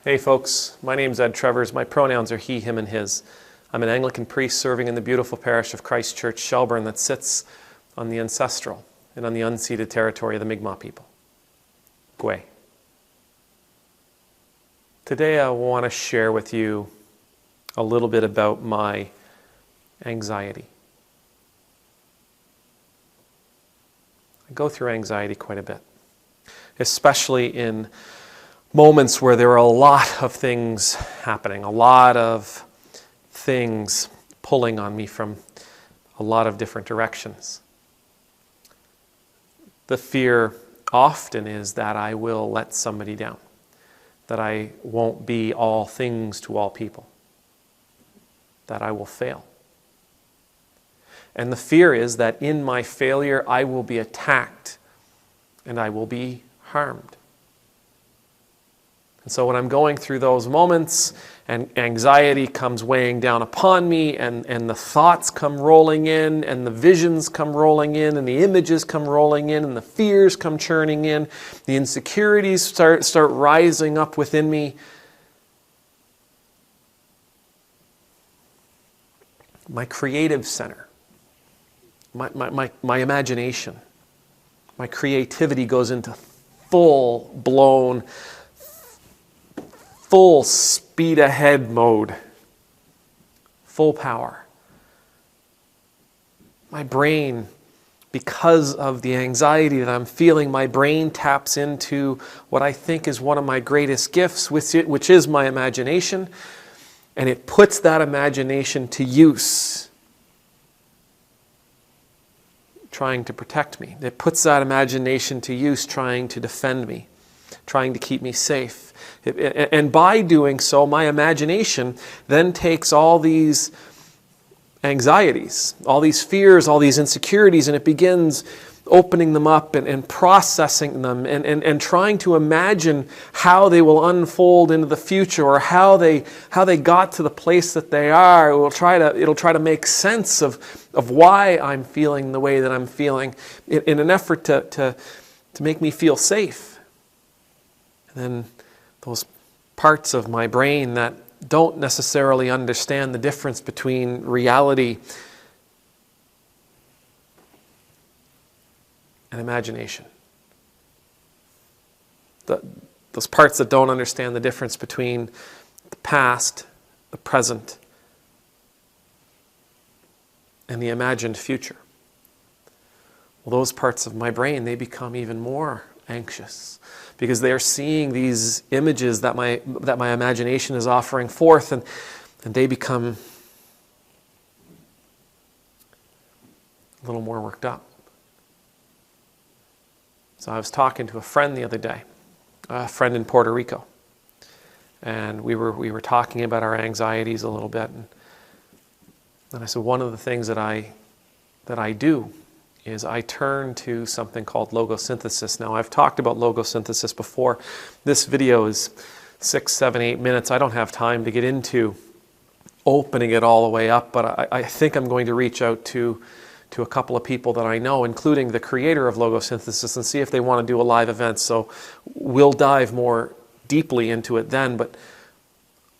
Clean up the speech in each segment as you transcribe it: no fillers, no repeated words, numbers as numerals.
Hey folks, my name's Ed Trevors. My pronouns are he, him, and his. I'm an Anglican priest serving in the beautiful parish of Christ Church, Shelburne, that sits on the ancestral and on the unceded territory of the Mi'kmaq people. Gwe. Today I want to share with you a little bit about my anxiety. I go through anxiety quite a bit, especially in moments where there are a lot of things happening, a lot of things pulling on me from a lot of different directions. The fear often is that I will let somebody down, that I won't be all things to all people, that I will fail. And the fear is that in my failure I will be attacked and I will be harmed. And so when I'm going through those moments and anxiety comes weighing down upon me and the thoughts come rolling in and the visions come rolling in and the images come rolling in and the fears come churning in, the insecurities start rising up within me, my creative center, my imagination, my creativity goes into full-blown, full speed ahead mode, full power. My brain, because of the anxiety that I'm feeling, my brain taps into what I think is one of my greatest gifts, which is my imagination, and it puts that imagination to use, trying to protect me. It puts that imagination to use, trying to defend me, trying to keep me safe. And by doing so, my imagination then takes all these anxieties, all these fears, all these insecurities, and it begins opening them up and processing them and trying to imagine how they will unfold into the future or how they got to the place that they are. It'll try to make sense of why I'm feeling the way that I'm feeling in an effort to make me feel safe. And then those parts of my brain that don't necessarily understand the difference between reality and imagination. Those parts that don't understand the difference between the past, the present, and the imagined future. Well, those parts of my brain, they become even more anxious because they are seeing these images that my imagination is offering forth, and they become a little more worked up. So I was talking to a friend the other day, a friend in Puerto Rico, and we were talking about our anxieties a little bit, and I said one of the things that I do is I turn to something called logosynthesis. Now, I've talked about logosynthesis before. This video is 6, 7, 8 minutes. I don't have time to get into opening it all the way up, but I think I'm going to reach out to a couple of people that I know, including the creator of logosynthesis, and see if they want to do a live event. So we'll dive more deeply into it then, but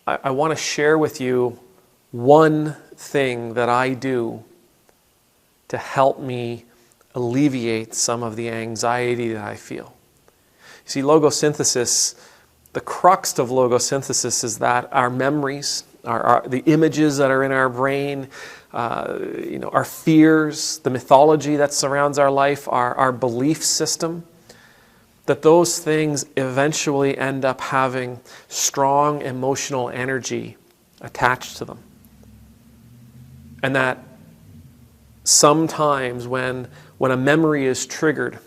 I want to share with you one thing that I do to help me alleviate some of the anxiety that I feel. You see, logosynthesis, the crux of logosynthesis is that our memories, the images that are in our brain, our fears, the mythology that surrounds our life, our belief system, that those things eventually end up having strong emotional energy attached to them. And that sometimes when a memory is triggered,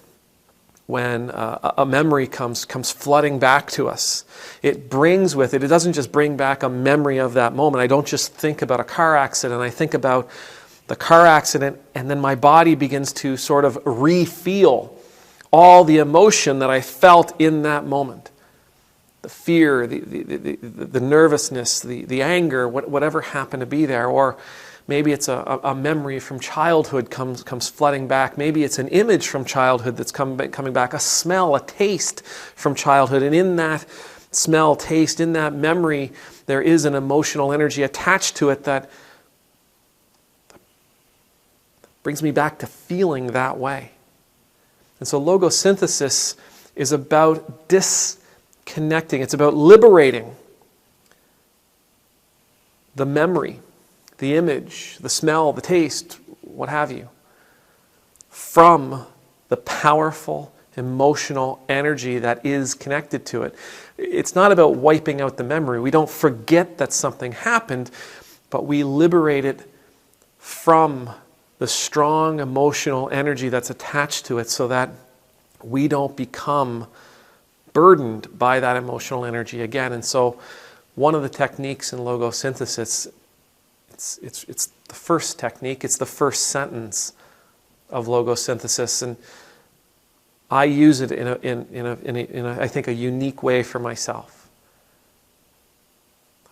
when a memory comes flooding back to us, it brings with it doesn't just bring back a memory of that moment. I don't just think about a car accident. I think about the car accident, and then my body begins to sort of re-feel all the emotion that I felt in that moment. The fear, the nervousness, the anger, whatever happened to be there. Or maybe it's a memory from childhood comes flooding back. Maybe it's an image from childhood that's coming back, a smell, a taste from childhood. And in that smell, taste, in that memory, there is an emotional energy attached to it that brings me back to feeling that way. And so logosynthesis is about disconnecting. It's about liberating the memory, the image, the smell, the taste, what have you, from the powerful emotional energy that is connected to it. It's not about wiping out the memory. We don't forget that something happened, but we liberate it from the strong emotional energy that's attached to it so that we don't become burdened by that emotional energy again. And so one of the techniques in logosynthesis, it's the first technique, it's the first sentence of logosynthesis, and I use it in a I think a unique way for myself.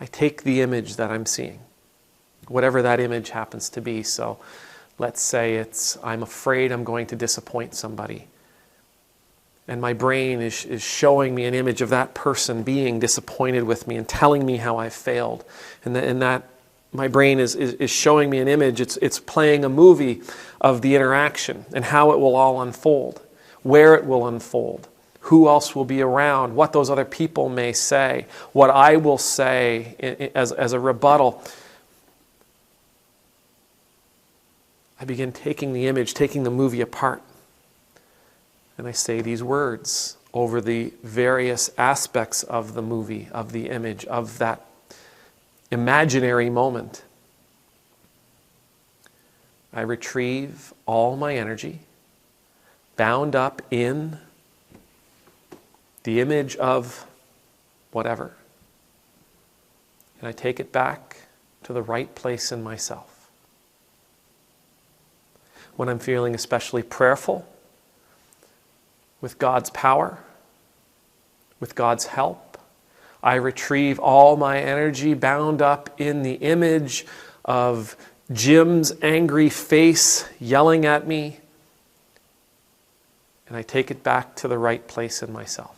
I take the image that I'm seeing, whatever that image happens to be. So let's say I'm afraid I'm going to disappoint somebody, and my brain is showing me an image of that person being disappointed with me and telling me how I failed, and that my brain is showing me an image. It's playing a movie of the interaction and how it will all unfold, where it will unfold, who else will be around, what those other people may say, what I will say as a rebuttal. I begin taking the image, taking the movie apart, and I say these words over the various aspects of the movie, of the image, of that imaginary moment. I retrieve all my energy bound up in the image of whatever, and I take it back to the right place in myself. When I'm feeling especially prayerful, with God's power, with God's help, I retrieve all my energy bound up in the image of Jim's angry face yelling at me, and I take it back to the right place in myself.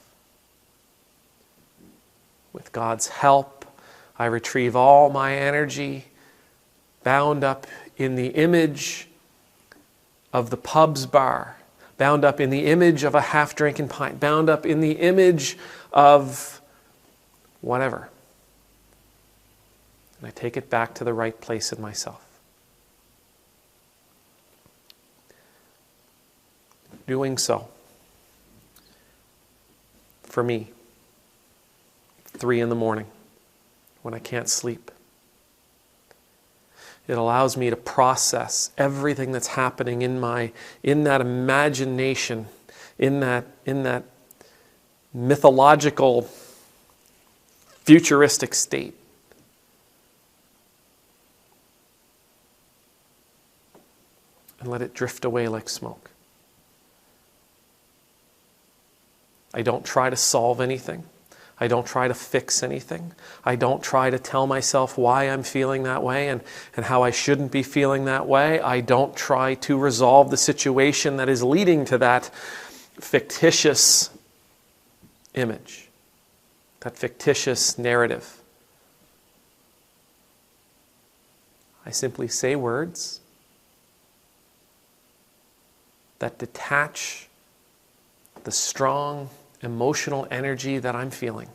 With God's help, I retrieve all my energy bound up in the image of the pub's bar, bound up in the image of a half-drinking pint, bound up in the image of whatever. And I take it back to the right place in myself. Doing so, for me, 3 a.m, when I can't sleep, it allows me to process everything that's happening in that imagination, in that mythological, futuristic state. And let it drift away like smoke. I don't try to solve anything. I don't try to fix anything. I don't try to tell myself why I'm feeling that way and how I shouldn't be feeling that way. I don't try to resolve the situation that is leading to that fictitious image, that fictitious narrative. I simply say words that detach the strong emotional energy that I'm feeling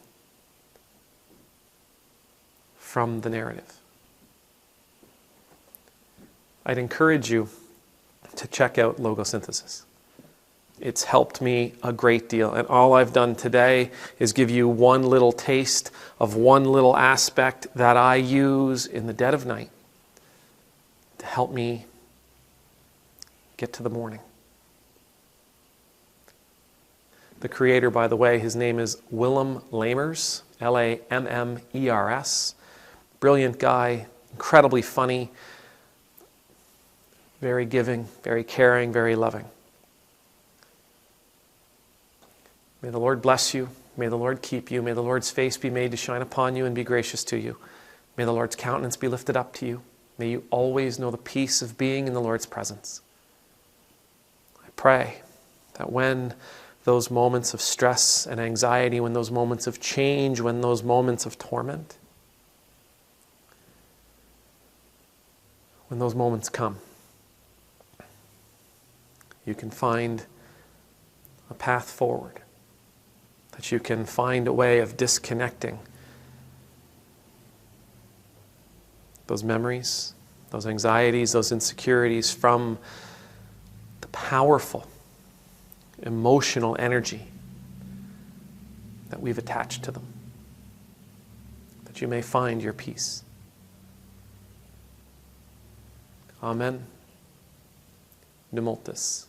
from the narrative. I'd encourage you to check out logosynthesis. It's helped me a great deal, and all I've done today is give you one little taste of one little aspect that I use in the dead of night to help me get to the morning. The creator, by the way, his name is Willem Lammers, Lammers. Brilliant guy, incredibly funny, very giving, very caring, very loving. May the Lord bless you. May the Lord keep you. May the Lord's face be made to shine upon you and be gracious to you. May the Lord's countenance be lifted up to you. May you always know the peace of being in the Lord's presence. I pray that when those moments of stress and anxiety, when those moments of change, when those moments of torment, when those moments come, you can find a path forward, that you can find a way of disconnecting those memories, those anxieties, those insecurities from the powerful emotional energy that we've attached to them, that you may find your peace. Amen. Numultus.